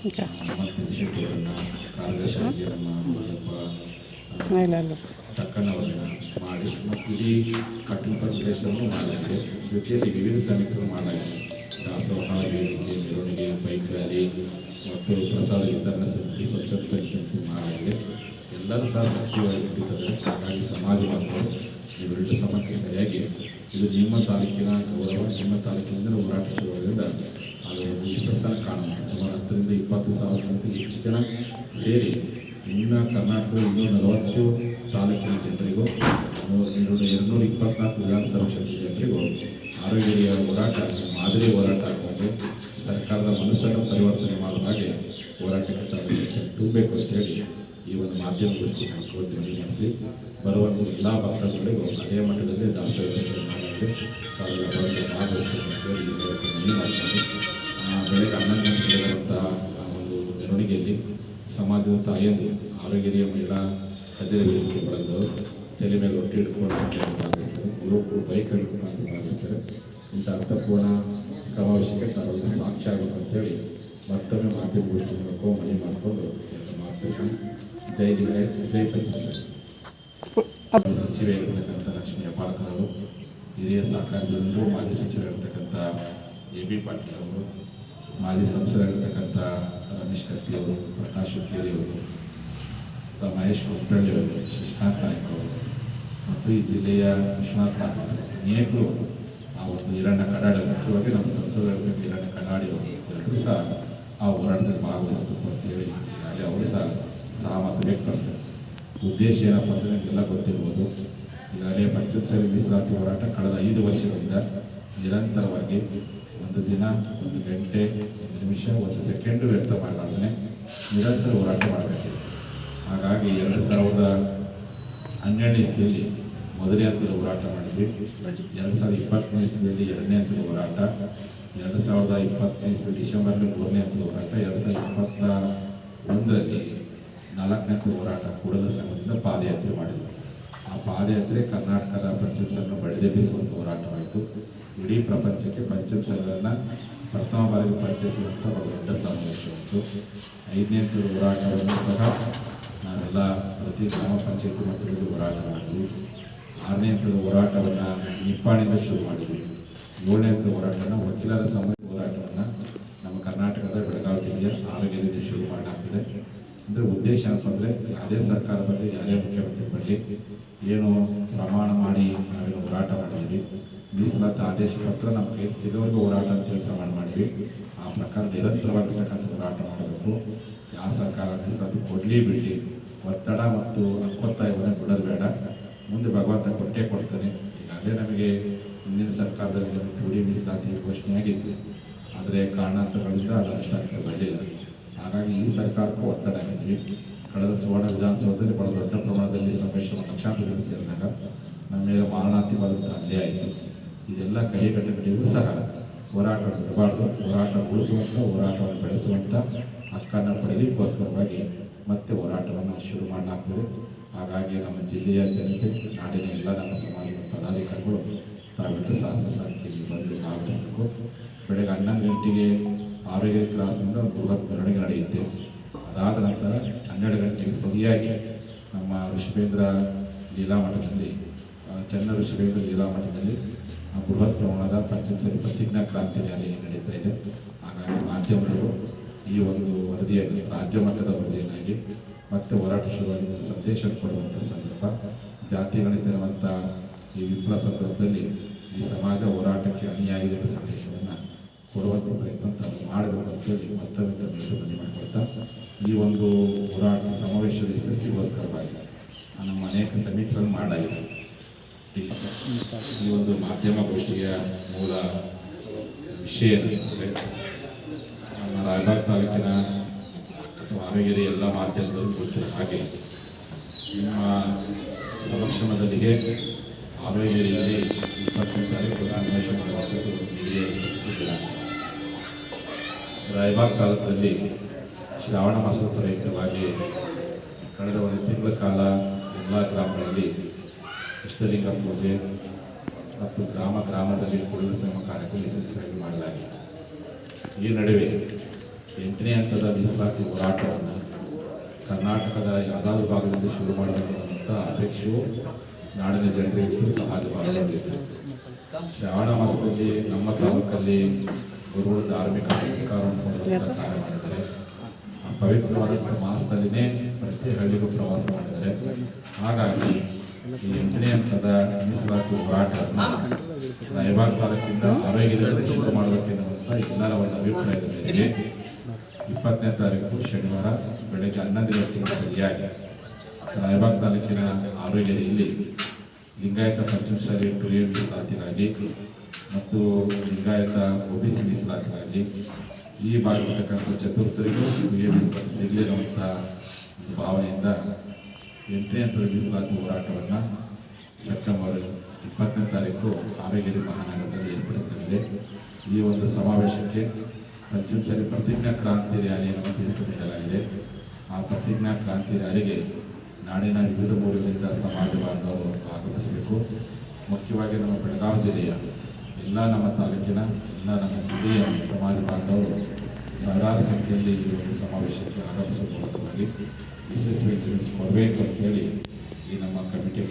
ಹನುಮಂತ ಶೆಟ್ಟಿಯವರನ್ನು, ಕಾರ್ಯದರ್ಶಿ ವೀರಮ್ಮ, ತಕ್ಕಣ್ಣವರನ್ನು ಮಾಡಿ ಮತ್ತು ಇಡೀ ಪಟ್ಟಣ ಪ್ರದೇಶವನ್ನು ಮಾಡಲಾಗಿದೆ. ಜೊತೆಯಲ್ಲಿ ವಿವಿಧ ಸಮಿತಿಗಳು ಮಾಡಲಾಗಿದೆ. ದಾಸೋಹ ವೇದಿಕೆ, ಮೆರವಣಿಗೆ, ಬೈಕ್ ರ್ಯಾಲಿ ಮತ್ತು ಪ್ರಸಾದ ವಿತರಣಾ ಸಮಿತಿ, ಸ್ವಚ್ಛತಾ ಸಮಿತಿ ಮಾಡಲಾಗಿದೆ. ಎಲ್ಲರೂ ಸಹ ಸಕ್ರಿಯವಾಗಿರುತ್ತದೆ. ಹಾಗಾಗಿ ಸಮಾಜ ಬಾಂಧವರು ಇವೆರಡು ಸಮಕ್ಕೆ ಸರಿಯಾಗಿ ಇದು ನಿಮ್ಮ ತಾಲೂಕಿನ ಗೌರವ, ನಿಮ್ಮ ತಾಲೂಕಿನಿಂದ ಹೋರಾಟ ಶುರುವಾದ್ರಿಂದ ಅದು ಒಂದು ಯಶಸ್ಸನ್ನು ಕಾಣುತ್ತೆ. ಸುಮಾರು 10ರಿಂದ 20,000ಕ್ಕಿಂತ ಹೆಚ್ಚು ಜನ ಸೇರಿ ಇನ್ನು ಕರ್ನಾಟಕದ 240 ತಾಲೂಕಿನ ಜನರಿಗೂ 224 ವಿಧಾನಸಭಾ ಕ್ಷೇತ್ರದ ಜನರಿಗೂ ಆರೋಗ್ಯ ಹೋರಾಟ ಮಾದರಿ ಹೋರಾಟ ಆಗುವಂತೆ ಸರ್ಕಾರದ ಮನಸ್ಸನ್ನು ಪರಿವರ್ತನೆ ಮಾಡುವ ಹಾಗೆ ಹೋರಾಟಕ್ಕೆ ತುಂಬಬೇಕು ಅಂತೇಳಿ ಈ ಒಂದು ಮಾಧ್ಯಮಗೋಷ್ಠಿ ಹಾಕೋತೀವಿ. ಮತ್ತು ಬರುವಂಥ ಎಲ್ಲ ಭಕ್ತರುಗಳಿಗೂ ಅದೇ ಮಟ್ಟದಲ್ಲಿ ದಾಸೋಹ ವ್ಯವಸ್ಥೆ ಮಾಡಲಾಗಿದೆ. ತಾವೆಲ್ಲ ಬಂದು ಭಾಗವಹಿಸಬೇಕಂತೇಳಿ ಈ ಮನವಿ ಮಾಡ್ತಾರೆ. ಬೆಳಗ್ಗೆ 11 ಗಂಟೆಗೆ ನಡೆಯುವಂತಹ ಒಂದು ಮೆರವಣಿಗೆಯಲ್ಲಿ ಸಮಾಜದ ತಾಯಿಯಂದು ಆರೋಗ್ಯ ಮಹಿಳಾ ಕದಿರ ವೇದಿಕೆ ಬಳಗದವರು ತಲೆ ಮೇಲೆ ರೊಟ್ಟಿ ಹಿಡ್ಕೊಂಡು ಭಾಗವಹಿಸ್ತಾರೆ. ಯುವಕರು ಬೈಕ್ ಹಿಡ್ಕೊಂಡು ಭಾಗವಹಿಸ್ತಾರೆ. ಇಂಥ ಅರ್ಥಪೂರ್ಣ ಸಮಾವೇಶಕ್ಕೆ ತಾವೆಲ್ಲ ಸಾಕ್ಷಿ ಆಗಬೇಕು ಅಂತೇಳಿ ಮತ್ತೊಮ್ಮೆ ಮಾಧ್ಯಮಗೋಷ್ಠಿ ಮೂಲಕ ಮನವಿ ಮಾಡಿಕೊಂಡು ಎಲ್ಲ ಮಾತಾಡ್ತೀನಿ. ಜೈ ಜೈ ಜೈ ಪಂಚಾಯತ್. ಸಚಿವರಾಗಿರ್ತಕ್ಕಂಥ ಲಕ್ಷ್ಮೀ ಹೆಬ್ಬಾಳ್ಕರ್, ಹಿರಿಯ ಸಹಕಾರದವರು, ಮಾಜಿ ಸಚಿವರಾಗಿರ್ತಕ್ಕಂಥ ಎ ಬಿ ಪಾಟೀಲ್ ಅವರು, ಮಾಜಿ ಸಂಸದರಾಗಿರ್ತಕ್ಕಂಥ ರಮೇಶ್ ಕತ್ತಿ ಅವರು, ಪ್ರಕಾಶ್ ಹುಕ್ಕೇರಿ ಅವರು, ಮಹೇಶ್ ಕುಮಟಳ್ಳಿ ಅವರು, ಶಶಿಕಾಂತ್ ನಾಯ್ಕ ಅವರು ಮತ್ತು ಈ ಜಿಲ್ಲೆಯ ವಿಶ್ವನಾಥ್ ಅನೇಕರು ಆ ಒಂದು ಈರಣ್ಣ ಕಡಾಡಿ, ಮುಖ್ಯವಾಗಿ ನಮ್ಮ ಸಂಸದರಾಗಿರ್ತಕ್ಕಂಥ ಈರಣ್ಣ ಕಡಾಡಿ ಅವರು ಎಲ್ಲರೂ ಸಹ ಆ ಹೋರಾಟದಲ್ಲಿ ಭಾಗವಹಿಸಬೇಕು ಅಂತೇಳಿ ಈಗಾಗಲೇ ಅವರು ಸಹಮತ ವ್ಯಕ್ತಪಡಿಸ್ತಾರೆ. ಉದ್ದೇಶ ಏನಪ್ಪ ಅಂದರೆ ನಿಮಗೆಲ್ಲ ಗೊತ್ತಿರ್ಬೋದು. ಈಗಾಗಲೇ ಪಂಚಾಯತ್ ಮೀಸಲಾತಿ ಹೋರಾಟ ಕಳೆದ 5 ವರ್ಷಗಳಿಂದ ನಿರಂತರವಾಗಿ ಒಂದು ದಿನ, 1 ಗಂಟೆ, 1 ನಿಮಿಷ, 1 ಸೆಕೆಂಡು ವ್ಯಕ್ತ ಮಾಡಲಾರ್ದೇ ನಿರಂತರ ಹೋರಾಟ ಮಾಡಬೇಕು. ಹಾಗಾಗಿ 2012 ಇಸ್ವಿಯಲ್ಲಿ ಮೊದಲನೇ ಹಂತದ ಹೋರಾಟ ಮಾಡಿದ್ವಿ. 2020 ಇಸ್ವಿಯಲ್ಲಿ 2ನೇ ಹಂತದ ಹೋರಾಟ, 2025 ಇಸ್ವಿ ಡಿಸೆಂಬರ್ನಲ್ಲಿ 3ನೇ ಹಂತದ ಹೋರಾಟ, 2021ರಲ್ಲಿ 4ನೇ ಹಂತದ ಹೋರಾಟ ಕೂಡಲ ಸಂಘದಿಂದ ಪಾದಯಾತ್ರೆ ಮಾಡಿದ್ವಿ. ಆ ಪಾದಯಾತ್ರೆ ಕರ್ನಾಟಕದ ಪಂಚಮ ಸಂಘ ಬಡಿದೆಬ್ಬಿಸುವಂಥ ಹೋರಾಟವಾಯಿತು. ಇಡೀ ಪ್ರಪಂಚಕ್ಕೆ ಪಂಚಮ ಸಂಘವನ್ನು ಪ್ರಥಮ ಬಾರಿಗೆ ಪರಿಚಯಿಸುವಂಥ ಒಂದು ದೊಡ್ಡ ಸಮಾವೇಶವಾಯಿತು. 5ನೇ ಹಂತದ ಹೋರಾಟವನ್ನು ಸಹ ನಾವೆಲ್ಲ ಪ್ರತಿ ಗ್ರಾಮ ಪಂಚಾಯತಿ ಮಟ್ಟದಲ್ಲಿ ಹೋರಾಟ ಮಾಡಿದ್ವಿ. 6ನೇ ಹಂತದ ಹೋರಾಟವನ್ನು ನಿಪ್ಪಾಣಿಂದ ಶುರು ಮಾಡಿದ್ವಿ. 7ನೇ ಹಂತದ ಹೋರಾಟವನ್ನು ವಕೀಲರ ಸಮಾಜ ಹೋರಾಟವನ್ನು ನಮ್ಮ ಕರ್ನಾಟಕದ ಬೆಳಗಾವಿ ಜಿಲ್ಲೆಯ ಆರೋಗ್ಯದಿಂದ ಶುರು ಮಾಡಲಾಗ್ತದೆ. ಅಂದರೆ ಉದ್ದೇಶ ಏನಪ್ಪ ಅಂದರೆ ಯಾವುದೇ ಸರ್ಕಾರ ಬರಲಿ, ಯಾವುದೇ ಮುಖ್ಯಮಂತ್ರಿ ಬರಲಿ, ಏನು ಪ್ರಮಾಣ ಮಾಡಿ ನಾವೇನು ಹೋರಾಟ ಮಾಡಿದ್ವಿ, ಮೀಸಲಾತಿ ಆದೇಶ ಪತ್ರ ನಮ್ಮ ಕೈಗೆ ಸಿಗೋವರೆಗೂ ಹೋರಾಟ ಅಂತೇಳಿ ಪ್ರಮಾಣ ಮಾಡಿದ್ವಿ. ಆ ಪ್ರಕಾರ ನಿರಂತರವಾಗಿರ್ತಕ್ಕಂಥ ಹೋರಾಟ ಮಾಡಬೇಕು. ಯಾವ ಸರ್ಕಾರ ಮೀಸಲಾತಿ ಕೊಡಲಿ ಬಿಡಲಿ, ಒತ್ತಡ ಮತ್ತು ಹಕ್ಕೊತ್ತಾಯವನ್ನು ಬಿಡೋದು ಬೇಡ. ಮುಂದೆ ಭಗವಂತ ಕೊಟ್ಟೇ ಕೊಡ್ತಾನೆ. ಈಗಾಗಲೇ ನಮಗೆ ಹಿಂದಿನ ಸರ್ಕಾರದಲ್ಲಿ 2D ಮೀಸಲಾತಿ ಘೋಷಣೆಯಾಗಿತ್ತು. ಆದರೆ ಕಾರಣಾಂತರಗಳಿಂದ ಅದು ಅಷ್ಟಾಗಿ ಬರಲಿಲ್ಲ. ಹಾಗಾಗಿ ಈ ಸರ್ಕಾರಕ್ಕೂ ಒತ್ತಡ ಆಗಿದ್ವಿ. ಕಳೆದ ಸುವರ್ಣ ವಿಧಾನಸೌಧದಲ್ಲಿ ಬಹಳ ದೊಡ್ಡ ಪ್ರಮಾಣದಲ್ಲಿ ಸಮಾವೇಶವನ್ನು ಲಕ್ಷಾಂತರ ಜನ ಸೇರಿದಾಗ ನಮ್ಮ ಮೇಲೆ ಮಾರಣಾಂತಿಕವಾದಂಥ ಹಲ್ಲೆ ಆಯಿತು. ಇದೆಲ್ಲ ಕೈಗಟ್ಟಗಳಿಗೂ ಸಹ ಹೋರಾಟ ಬಿಡಬಾರ್ದು. ಹೋರಾಟ ಉಳಿಸುವಂಥ, ಹೋರಾಟವನ್ನು ಬೆಳೆಸುವಂಥ ಹಕ್ಕನ್ನು ಪಡೆಯಲಿಕ್ಕೋಸ್ಕರವಾಗಿ ಮತ್ತೆ ಹೋರಾಟವನ್ನು ಶುರು ಮಾಡಲಾಗ್ತದೆ. ಹಾಗಾಗಿ ನಮ್ಮ ಜಿಲ್ಲೆಯ ಜನತೆ, ನಾಡಿನ ಎಲ್ಲ ನಮ್ಮ ಸಮಾಜದ ಪದಾಧಿಕಾರಿಗಳು ತಾವೆಲ್ಲರೂ ಸಂಖ್ಯೆಯಲ್ಲಿ ಬಂದು ಭಾಗವಹಿಸಬೇಕು. ಬೆಳಗ್ಗೆ 11 ಗಂಟೆಗೆ ಆರೋಗ್ಯ ಕ್ಲಾಸ್ನಿಂದ ಒಂದು ಬೃಹತ್ ಮೆರವಣಿಗೆ ನಡೆಯುತ್ತೆ. ಅದಾದ ನಂತರ 12 ಗಂಟೆಗೆ ಸರಿಯಾಗಿ ನಮ್ಮ ಋಷಭೇಂದ್ರ ಲೀಲಾಮಠದಲ್ಲಿ, ಚನ್ನ ಋಷಭೇಂದ್ರ ಲೀಲಾಮಠದಲ್ಲಿ ಬೃಹತ್ ಪ್ರಮಾಣದ ಪಂಚಮಸಾಲಿ ಪ್ರತಿಜ್ಞಾ ಕ್ರಾಂತಿ ರ್ಯಾಲಿ ನಡೀತಾ ಇದೆ. ಹಾಗಾಗಿ ಮಾಧ್ಯಮದವರು ಈ ಒಂದು ವರದಿಯನ್ನು ರಾಜ್ಯ ಮಟ್ಟದ ವರದಿಯನ್ನಾಗಿ ಮತ್ತೆ ಹೋರಾಟ ಶುರುವಾಗಿದ್ದ ಸಂದೇಶ ಕೊಡುವಂಥ ಸಂದರ್ಭ, ಜಾತಿಗಳಿರುವಂಥ ಈ ವಿಪ್ಲವ ಸಂದರ್ಭದಲ್ಲಿ ಈ ಸಮಾಜ ಹೋರಾಟಕ್ಕೆ ಅಣಿಯಾಗಿದೆ ಎಂಬ ಸಂದೇಶವನ್ನು ಕೊಡುವಂಥ ಪ್ರಯತ್ನ ತಾವು ಮಾಡಬೇಕು ಅಂತೇಳಿ ಮತ್ತೊಂದು ಮನವಿ ಮಾಡಿಕೊಳ್ತಾ ಈ ಒಂದು ಹೋರಾಟ ಸಮಾವೇಶದ ಯಶಸ್ಸಿಗೋಸ್ಕರವಾಗಿ ನಮ್ಮ ಅನೇಕ ಸಮಿತಿಗಳನ್ನು ಮಾಡಲಾಗಿದೆ. ಈ ಒಂದು ಮಾಧ್ಯಮಗೋಷ್ಠಿಯ ಮೂಲ ವಿಷಯ ಅಂದರೆ ನಮ್ಮ ರಾಯಬಾಗ ತಾಲೂಕಿನ ಅಥವಾ ಆರೋಗ್ಯದ ಎಲ್ಲ ಮಾಧ್ಯಮಗಳು ಗೊತ್ತಿರೋ ಹಾಗೆ ನಿಮ್ಮ ಸಮಕ್ಷಮದಲ್ಲಿಗೆ ಆರೋಗ್ಯದಲ್ಲಿ 20ನೇ ತಾರೀಕು ಸಮಾವೇಶ ಮಾಡುವಂಥದ್ದು ರಾಯಬಾಗ ತಾಲೂಕಿನಲ್ಲಿ ಶ್ರಾವಣ ಮಾಸದ ಪ್ರಯುಕ್ತವಾಗಿ ಕಳೆದ 1 ತಿಂಗಳ ಕಾಲ ಎಲ್ಲ ಗ್ರಾಮಗಳಲ್ಲಿ ಇಷ್ಟಲಿಂಗ ಪೂಜೆ ಮತ್ತು ಗ್ರಾಮದಲ್ಲಿ ಕೂಡಲ ಸಂಗಮ ಕಾರ್ಯಕ್ರಮ ಯಶಸ್ವಿಯಾಗಿ ಮಾಡಲಾಗಿದೆ. ಈ ನಡುವೆ 8ನೇ ಹಂತದ ಮೀಸಲಾತಿ ಹೋರಾಟವನ್ನು ಕರ್ನಾಟಕದ ಯಾವುದಾದ್ರೂ ಭಾಗದಲ್ಲಿ ಶುರು ಮಾಡಬೇಕಂತ ಅಪೇಕ್ಷೆಯು ನಾಡಿನ ಜನರಿಗೂ ಸಮಾಜವಾಗಲಿದೆ. ಶ್ರಾವಣ ಮಾಸದಲ್ಲಿ ನಮ್ಮ ತಾಲೂಕಲ್ಲಿ ಗುರುಗಳು ಧಾರ್ಮಿಕ ಸಂಸ್ಕಾರವನ್ನು ಕೊಡುವಂಥ ಕಾರ್ಯ ಮಾಡಿದ್ದಾರೆ. ಆ ಪವಿತ್ರವಾದಂಥ ಮಾಸದಲ್ಲಿನೇ ಪ್ರತಿ ಹಳ್ಳಿಗೂ ಪ್ರವಾಸ ಮಾಡಿದ್ದಾರೆ. ಹಾಗಾಗಿ ಈ 8ನೇ ಹಂತದ ಮೀಸಲಾತಿ ಹೋರಾಟವನ್ನು ರಾಯಬಾಗ ತಾಲೂಕಿಂದ ಆರೋಗ್ಯದಲ್ಲಿ ಶುರು ಮಾಡಬೇಕೆನ್ನುವಂಥ ಎಲ್ಲರ ಒಂದು ಅಭಿಪ್ರಾಯದ ಮೇರೆಗೆ 20ನೇ ತಾರೀಕು ಶನಿವಾರ ಬೆಳಗ್ಗೆ 11 ಗಂಟೆಗೆ ಸರಿಯಾಗಿ ರಾಯಬಾಗ ತಾಲೂಕಿನ ಆರೋಗ್ಯದಲ್ಲಿ ಲಿಂಗಾಯತ ಪಂಚಮಸಾಲಿ ಟುರಿಯ ಮೀಸಲಾತಿಗಾಗಿ ಮತ್ತು ಲಿಂಗಾಯತ OBC ಮೀಸಲಾತಿಗಾಗಿ ಈ ಭಾಗದಕ್ಕಂಥ ಚತುರ್ಥರಿಗೂ ಟುರಿಯ ಮೀಸಲಾತಿ ಸಿಗಲಿ ಅನ್ನುವಂಥ ಒಂದು ಭಾವನೆಯಿಂದ 8ನೇ ಹಂತದ ಮೀಸಲಾತಿ ಹೋರಾಟವನ್ನು ಸೆಪ್ಟೆಂಬರ್ 20ನೇ ತಾರೀಕು ಹಾವೇರಿ ಮಹಾನಗರದಲ್ಲಿ ಏರ್ಪಡಿಸಲಾಗಿದೆ. ಈ ಒಂದು ಸಮಾವೇಶಕ್ಕೆ ಪಂಚಮಸಾಲಿ ಪ್ರತಿಜ್ಞಾ ಕ್ರಾಂತಿ ರ್ಯಾಲಿಯನ್ನು ಹೆಸರು ನೀಡಲಾಗಿದೆ. ಆ ಪ್ರತಿಜ್ಞಾ ಕ್ರಾಂತಿ ರ್ಯಾಲಿಗೆ ನಾಡಿನ ವಿವಿಧ ಮೂಲಗಳಿಂದ ಸಮಾಜ ಬಾಂಧವರು ಆಗಮಿಸಬೇಕು. ಮುಖ್ಯವಾಗಿ ನಮ್ಮ ಬೆಳಗಾವಿ ಜಿಲ್ಲೆಯ ಎಲ್ಲ ನಮ್ಮ ತಾಲೂಕಿನ ಎಲ್ಲ ನಮ್ಮ ಜಿಲ್ಲೆಯ ಸಮಾಜ ಬಾಂಧವರು ಸಾವಿರಾರು ಸಂಖ್ಯೆಯಲ್ಲಿ ಈ ಒಂದು ಸಮಾವೇಶಕ್ಕೆ ಆಗಮಿಸುವ ಮೂಲಕವಾಗಿ ಯಶಸ್ವಿಗೊಳಿಸಿಕೊಡಬೇಕು ಅಂತ ಹೇಳಿ ಈ ನಮ್ಮ ಕಮಿಟಿ